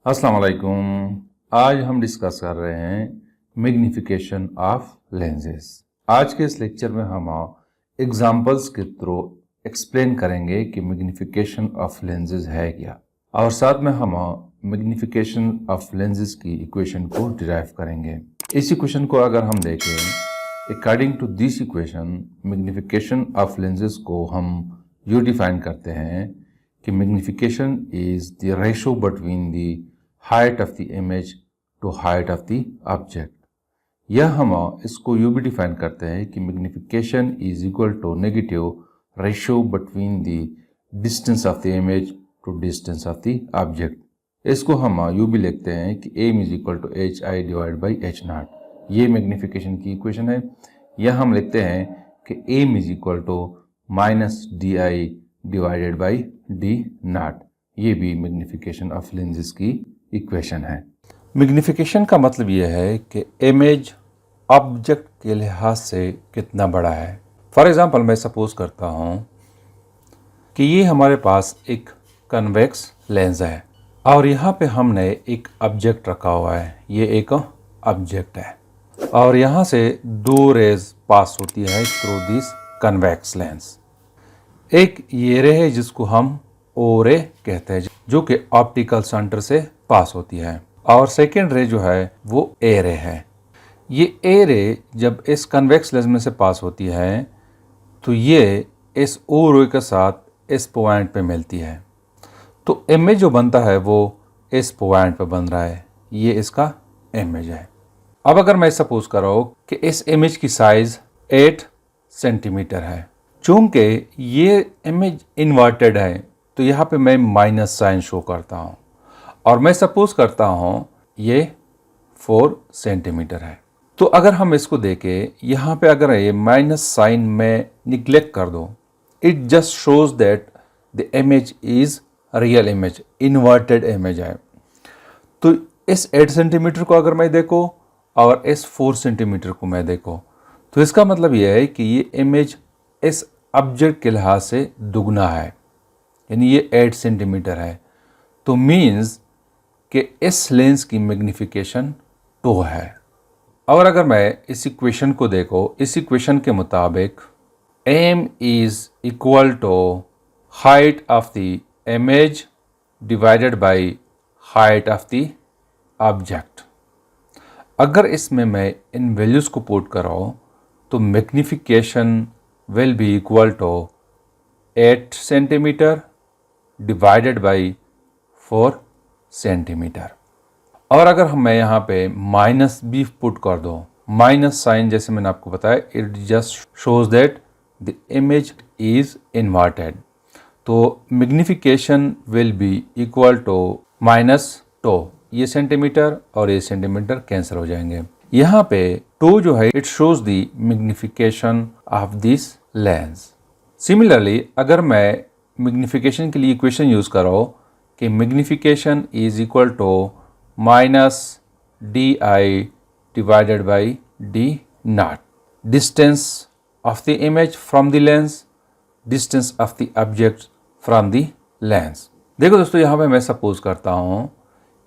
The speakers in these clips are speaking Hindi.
अस्सलाम वालेकुम। आज हम डिस्कस कर रहे हैं मैग्नीफिकेशन ऑफ लेंसेज। आज के इस लेक्चर में हम एग्जांपल्स के थ्रू एक्सप्लेन करेंगे कि मैग्नीफिकेशन ऑफ लेंसेज है क्या, और साथ में हम मैग्नीफिकेशन ऑफ लेंसेज की इक्वेशन को डिराइव करेंगे। इस इक्वेशन को अगर हम देखें, according to this equation magnification of lenses को हम यूँ डिफाइन करते हैं कि magnification is the ratio between the height of the image to height of the object। यह हम इसको यूँ भी डिफाइन करते हैं कि magnification is equal to negative ratio between the distance of the image to distance of the object. इसको हम यूँ भी लिखते हैं कि M is equal to H I divide by H naught. ये मैग्नीफिकेशन की इक्वेशन है। यह हम लिखते हैं कि M is equal to minus D I divided by D naught. ये भी मैग्नीफिकेशन ऑफ लेंसेज की इक्वेशन है। मैग्नीफिकेशन का मतलब यह है कि इमेज ऑब्जेक्ट के लिहाज से कितना बड़ा है। फॉर एग्जांपल मैं सपोज करता हूँ कि ये हमारे पास एक कन्वेक्स लेंस है और यहाँ पे हमने एक ऑब्जेक्ट रखा हुआ है। ये एक ऑब्जेक्ट है और यहाँ से दो रेज पास होती है थ्रू दिस कन्वेक्स लेंस। एक ये रे है जिसको हम ओ रे कहते हैं, जो कि ऑप्टिकल सेंटर से पास होती है, और सेकेंड रे जो है वो ए रे है। ये ए रे जब इस कन्वेक्स लेंस में से पास होती है तो ये इस ओ रे के साथ इस पॉइंट पे मिलती है, तो इमेज जो बनता है वो इस पॉइंट पे बन रहा है। ये इसका इमेज है। अब अगर मैं सपोज कर रहा हूँ कि इस इमेज की साइज 8 सेंटीमीटर है, चूंकि ये इमेज इन्वर्टेड है तो यहाँ पे मैं माइनस साइन शो करता हूँ, और मैं सपोज करता हूँ ये 4 सेंटीमीटर है। तो अगर हम इसको देखें, यहाँ पे अगर ये माइनस साइन में निग्लेक्ट कर दो, it just shows that the image is real image, inverted image है। तो इस 8 सेंटीमीटर को अगर मैं देखो और इस 4 सेंटीमीटर को मैं देखो, तो इसका मतलब यह है कि ये इमेज इस ऑब्जेक्ट के लिहाज से दुगना है, यानी ये 8 सेंटीमीटर है। तो मीन्स कि इस लेंस की मैग्नीफिकेशन 2 है। और अगर मैं इस इक्वेशन को देखो, इस इक्वेशन के मुताबिक M is equal to height of the image divided by height of the object. अगर इसमें मैं इन वैल्यूज़ को पुट कराऊँ तो magnification will be equal to 8 centimetre divided by 4 centimetre. और अगर मैं यहाँ पे माइनस भी पुट कर दूँ, माइनस साइन जैसे मैंने आपको बताया, it just shows that the image is inverted. तो magnification will be equal to -2। ये सेंटीमीटर और ये सेंटीमीटर कैंसिल हो जाएंगे। यहाँ पे 2 जो है it shows the magnification of this lens. Similarly अगर मैं मैग्नीफिकेशन के लिए इक्वेशन यूज़ करो कि magnification is equal to minus D I divided by D naught, distance of the image from the lens, distance of the object from the lens. देखो दोस्तों, यहाँ पे मैं सपोज करता हूँ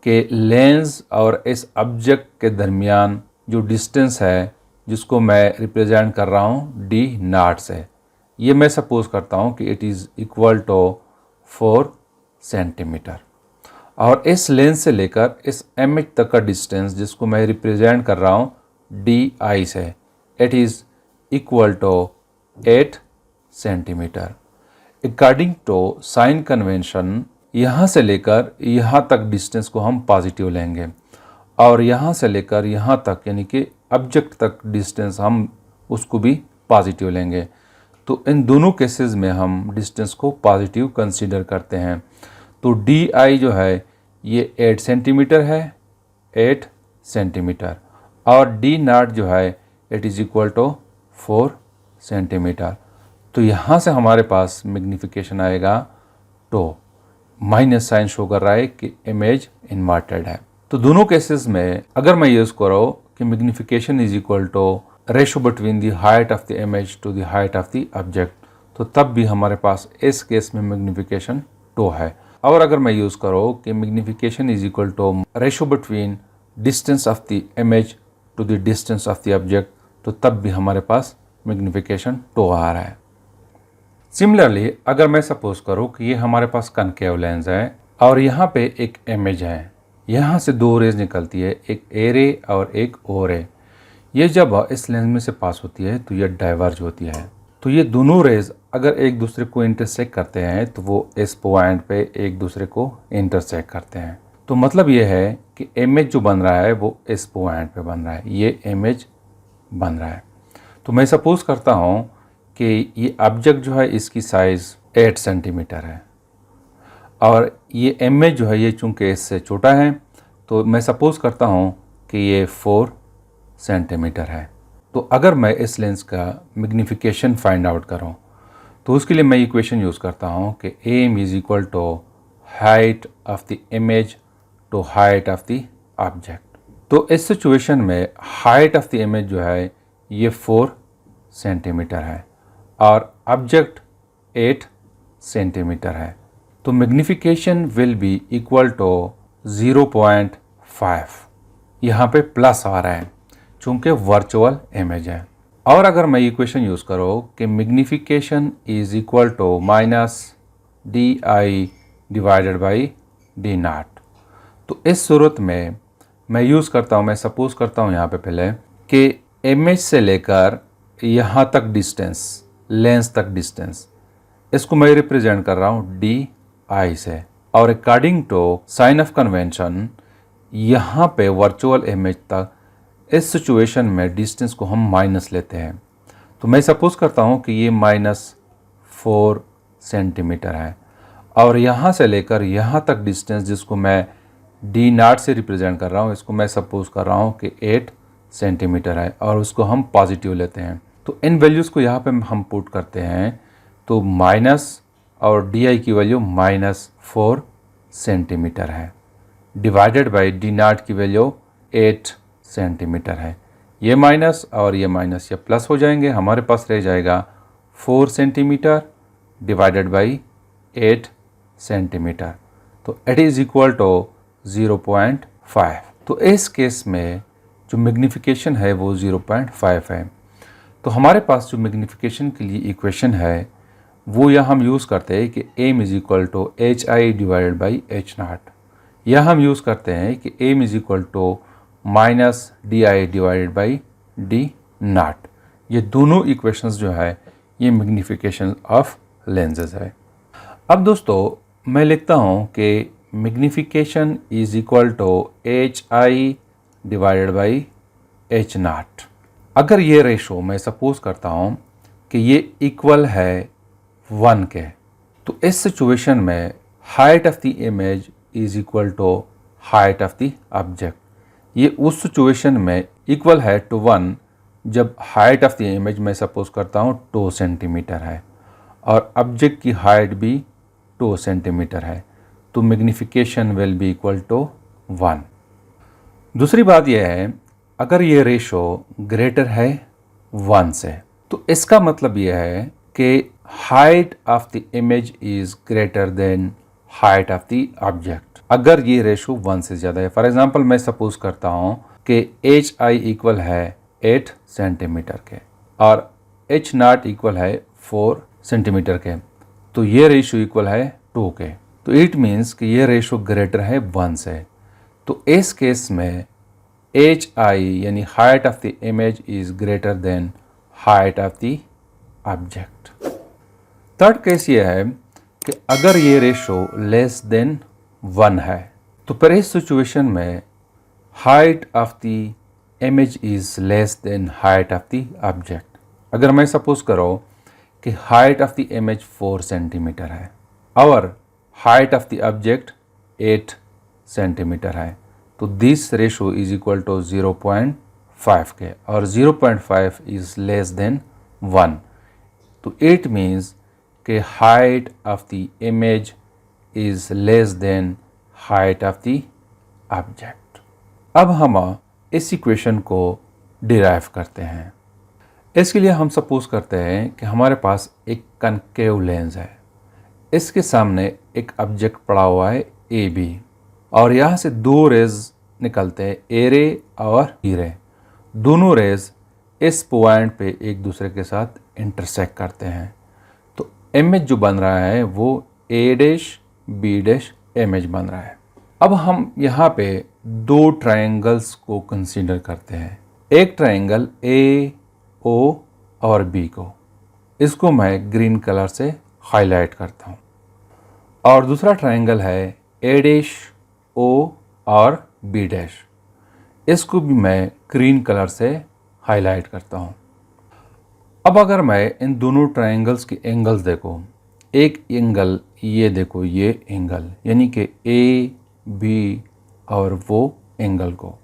कि लेंस और इस ऑब्जेक्ट के दरमियान जो डिस्टेंस है, जिसको मैं रिप्रेजेंट कर रहा हूँ डी नॉट से, ये मैं सपोज करता हूँ कि it is equal to 4 centimetre. और इस लेंस से लेकर इस इमेज तक का डिस्टेंस, जिसको मैं रिप्रेजेंट कर रहा हूँ डी आई से, it is equal to 8 centimetre. According to sign convention, यहाँ से लेकर यहाँ तक डिस्टेंस को हम पॉजिटिव लेंगे, और यहाँ से लेकर यहाँ तक यानी कि ऑब्जेक्ट तक डिस्टेंस हम उसको भी पॉजिटिव लेंगे। तो इन दोनों केसेस में हम डिस्टेंस को पॉजिटिव कंसीडर करते हैं। तो डी आई जो है ये 8 सेंटीमीटर है, 8 सेंटीमीटर, और डी नॉट जो है it is equal to 4 centimetre. तो यहाँ से हमारे पास मैग्नीफिकेशन आएगा 2। माइनस साइन शो कर रहा है कि इमेज इन्वर्टेड है। तो दोनों केसेस में अगर मैं यूज़ करूँ कि magnification is equal to ratio between the height of the image to the height of the object, तो तब भी हमारे पास इस केस में मैग्नीफिकेशन 2 है। और अगर मैं यूज़ करूँ कि magnification is equal to ratio between distance of the image to the distance of the object, तो तब भी हमारे पास मैग्नीफिकेशन 2 आ रहा है। सिमिलरली अगर मैं सपोज करूँ कि ये हमारे पास कनकेव लेंस है और यहाँ पे एक इमेज है, यहाँ से 2 रेज निकलती है, एक ए रे और एक ओ रे। ये जब इस लेंस में से पास होती है तो ये डाइवर्ज होती है। तो ये दोनों रेज अगर एक दूसरे को इंटरसेक्ट करते हैं तो वो इस पॉइंट पे एक दूसरे को इंटरसेक्ट करते हैं। तो मतलब ये है कि इमेज जो बन रहा है वो इस पॉइंट पे बन रहा है, ये इमेज बन रहा है। तो मैं सपोज करता हूँ कि ये ऑब्जेक्ट जो है इसकी साइज़ 8 सेंटीमीटर है और ये इमेज जो है ये चूँकि इससे छोटा है, तो मैं सपोज करता हूँ कि ये 4 सेंटीमीटर है। तो अगर मैं इस लेंस का मैग्नीफिकेशन फाइंड आउट करूँ तो उसके लिए मैं इक्वेशन यूज़ करता हूँ कि M is equal to height of the image to height of the object. तो इस सिचुएशन में हाइट ऑफ द इमेज जो है ये 4 सेंटीमीटर है और ऑब्जेक्ट 8 सेंटीमीटर है। तो magnification will be equal to 0.5। यहाँ पे प्लस आ रहा है चूँकि वर्चुअल इमेज है। और अगर मैं इक्वेशन यूज़ करूँ कि magnification is equal to minus D I divided by D naught, तो इस सूरत में मैं यूज़ करता हूँ, मैं सपोज करता हूँ यहाँ पे पहले कि इमेज से लेकर यहाँ तक डिस्टेंस, लेंस तक डिस्टेंस, इसको मैं रिप्रेजेंट कर रहा हूँ डी आई से। और according to sign of convention यहाँ पे वर्चुअल इमेज तक इस सिचुएशन में डिस्टेंस को हम माइनस लेते हैं। तो मैं सपोज करता हूँ कि ये -4 सेंटीमीटर है और यहाँ से लेकर यहाँ तक डिस्टेंस जिसको मैं डी नॉट से रिप्रेजेंट कर रहा हूँ, इसको मैं सपोज कर रहा हूँ कि 8 सेंटीमीटर है और उसको हम पॉजिटिव लेते हैं। तो इन वैल्यूज़ को यहाँ पे हम पुट करते हैं तो माइनस और डी आई की वैल्यू -4 सेंटीमीटर है डिवाइडेड बाई डी नॉट की वैल्यू 8 सेंटीमीटर है। ये माइनस और ये माइनस ये प्लस हो जाएंगे, हमारे पास रह जाएगा 4 सेंटीमीटर डिवाइडेड बाई 8 सेंटीमीटर। तो इट इज़ इक्वल टू 0.5। तो इस केस में जो मैग्नीफिकेशन है वो 0.5 है। तो हमारे पास जो मैग्नीफिकेशन के लिए इक्वेशन है वो यहाँ हम यूज़ करते हैं कि M is equal to H I divided by H naught, या हम यूज़ करते हैं कि M is equal to minus D I divided by D naught. ये दोनों इक्वेशंस जो है ये मैग्नीफिकेशन ऑफ लेंसेज है। अब दोस्तों मैं लिखता हूँ कि magnification is equal to H I divided by H naught. अगर ये रेशो मैं सपोज करता हूँ कि ये इक्वल है 1 के, तो इस सिचुएशन में height of the image is equal to height of the object. ये उस सिचुएशन में इक्वल है टू 1 जब हाइट ऑफ द इमेज मैं सपोज करता हूँ 2 सेंटीमीटर है और ऑब्जेक्ट की हाइट भी 2 सेंटीमीटर है। तो magnification will be equal to 1। दूसरी बात यह है अगर ये रेशो ग्रेटर है 1 से, तो इसका मतलब यह है कि height of the image is greater than height of the object. अगर ये रेशो 1 से ज़्यादा है, फॉर एग्जांपल मैं सपोज करता हूँ कि एच आई इक्वल है 8 सेंटीमीटर के और एच नॉट इक्वल है 4 सेंटीमीटर के, तो ये रेशो इक्वल है 2 के। तो इट मीन्स कि ये रेशो ग्रेटर है 1 से। तो इस केस में एच आई यानी height of the image is greater than height of the object. Third case ये है कि अगर ये रेशो लेस देन 1 है, तो फिर इस सिचुएशन में height of the image is less than height of the object. अगर मैं सपोज करो कि height of the image 4 centimetre है और height of the object 8 centimetre है, तो this ratio is equal to 0.5 के और 0.5 इज लेस देन 1। तो इट मीन्स कि height of the image is less than height of the object. अब हम इस इक्वेशन को डिराइव करते हैं। इसके लिए हम सपोज करते हैं कि हमारे पास एक कनकेव लेंस है। इसके सामने एक ऑब्जेक्ट पड़ा हुआ है ए बी, और यहाँ से दो रेज निकलते हैं, ए रे और बी रे। दोनों रेज इस पॉइंट पे एक दूसरे के साथ इंटरसेक्ट करते हैं, तो इमेज जो बन रहा है वो ए डैश बी डैश इमेज बन रहा है। अब हम यहाँ पे दो ट्रायंगल्स को कंसीडर करते हैं। एक ट्रायंगल ए ओ और बी को, इसको मैं ग्रीन कलर से हाईलाइट करता हूँ, और दूसरा ट्रायंगल है ए डैश ओ और बी डैश, इसको भी मैं ग्रीन कलर से हाईलाइट करता हूँ। अब अगर मैं इन दोनों ट्रायंगल्स के एंगल्स देखो, एक एंगल ये देखो, ये एंगल यानी कि ए बी और वो एंगल को,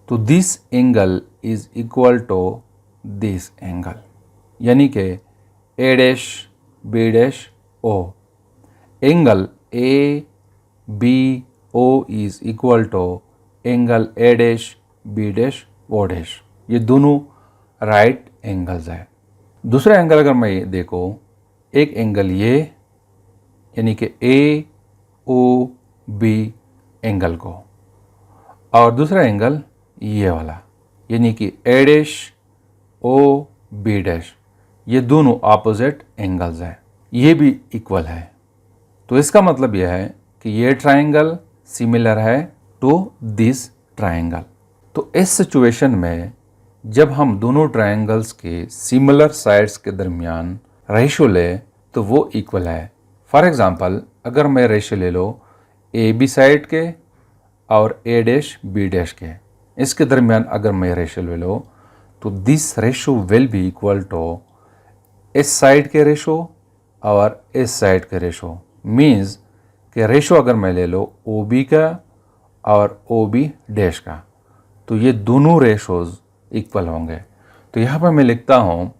तो this angle is equal to this angle, यानी कि A dash B dash O, angle A B O is equal to angle A dash B dash O dash. ये दोनों राइट एंगल्स है। दूसरा एंगल अगर मैं देखो, एक एंगल ये यानी कि ए ओ बी एंगल को, और दूसरा एंगल ये वाला यानी कि A dash O B dash, ये दोनों ऑपोजिट एंगल्स हैं, ये भी इक्वल है। तो इसका मतलब यह है कि ये ट्रायंगल सिमिलर है टू दिस ट्रायंगल। तो इस सिचुएशन में जब हम दोनों ट्रायंगल्स के सिमिलर साइड्स के दरमियान रेशियो ले तो वो इक्वल है। फॉर एग्जांपल, अगर मैं रेशियो ले लो ए बी साइड के और ए डैश बी डैश के, इसके दरमियान अगर मैं रेशियो ले लो तो this ratio will be equal to इस साइड के रेशियो और इस साइड के रेशियो। मीन्स कि रेशियो अगर मैं ले लो ओ बी का और ओ बी डैश का, तो ये दोनों रेशोज इक्वल होंगे। तो यहाँ पर मैं लिखता हूँ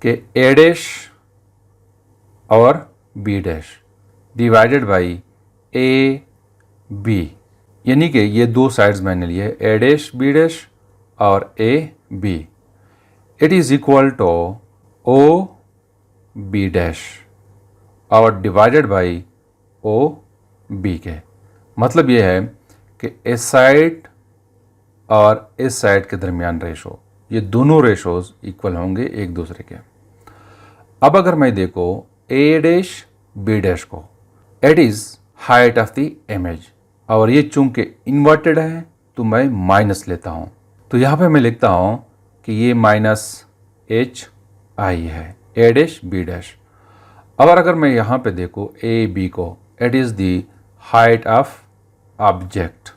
कि ए डैश और B dash divided by A B, यानी कि ये दो साइड्स मैंने लिए ए डैश बी डैश और A B, it is equal to O B dash और डिवाइडेड बाई ओ बी के। मतलब ये है कि इस साइड और इस साइड के दरमियान रेशो, ये दोनों रेशोज इक्वल होंगे एक दूसरे के। अब अगर मैं देखो ए डैश बी डैश को, it is height of the image, और ये चूंकि इन्वर्टेड है तो मैं माइनस लेता हूँ, तो यहाँ पे मैं लिखता हूँ कि ये माइनस एच आई है ए डैश बी डैश। अब अगर मैं यहाँ पे देखो ए बी को, it is the height of object,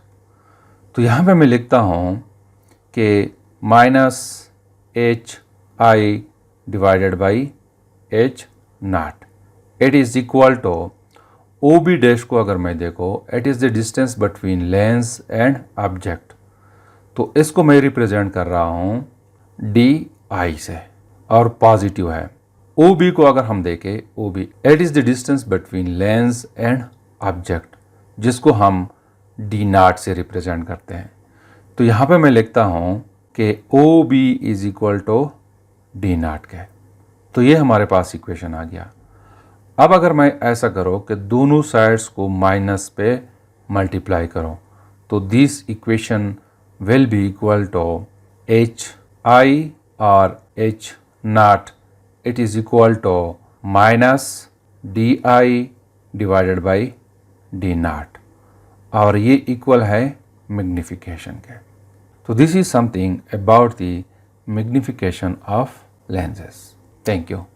तो यहाँ पे मैं लिखता हूँ कि minus H I divided by H naught, it is equal to O B dash को अगर मैं देखो, it is the distance between lens and object, तो इसको मैं रिप्रेजेंट कर रहा हूँ डी आई से और पॉजिटिव है। ओ बी को अगर हम देखें, O B it is the distance between lens and object, जिसको हम डी नॉट से रिप्रेजेंट करते हैं। तो यहाँ पे मैं लिखता हूँ कि O B is equal to D naught के। तो ये हमारे पास इक्वेशन आ गया। अब अगर मैं ऐसा करो कि दोनों साइड्स को माइनस पे मल्टीप्लाई करो, तो this equation will be equal to H I और H naught, it is equal to minus D I divided by D naught, और ये इक्वल है मैग्नीफिकेशन के। तो this is something about the magnification of lenses. Thank you.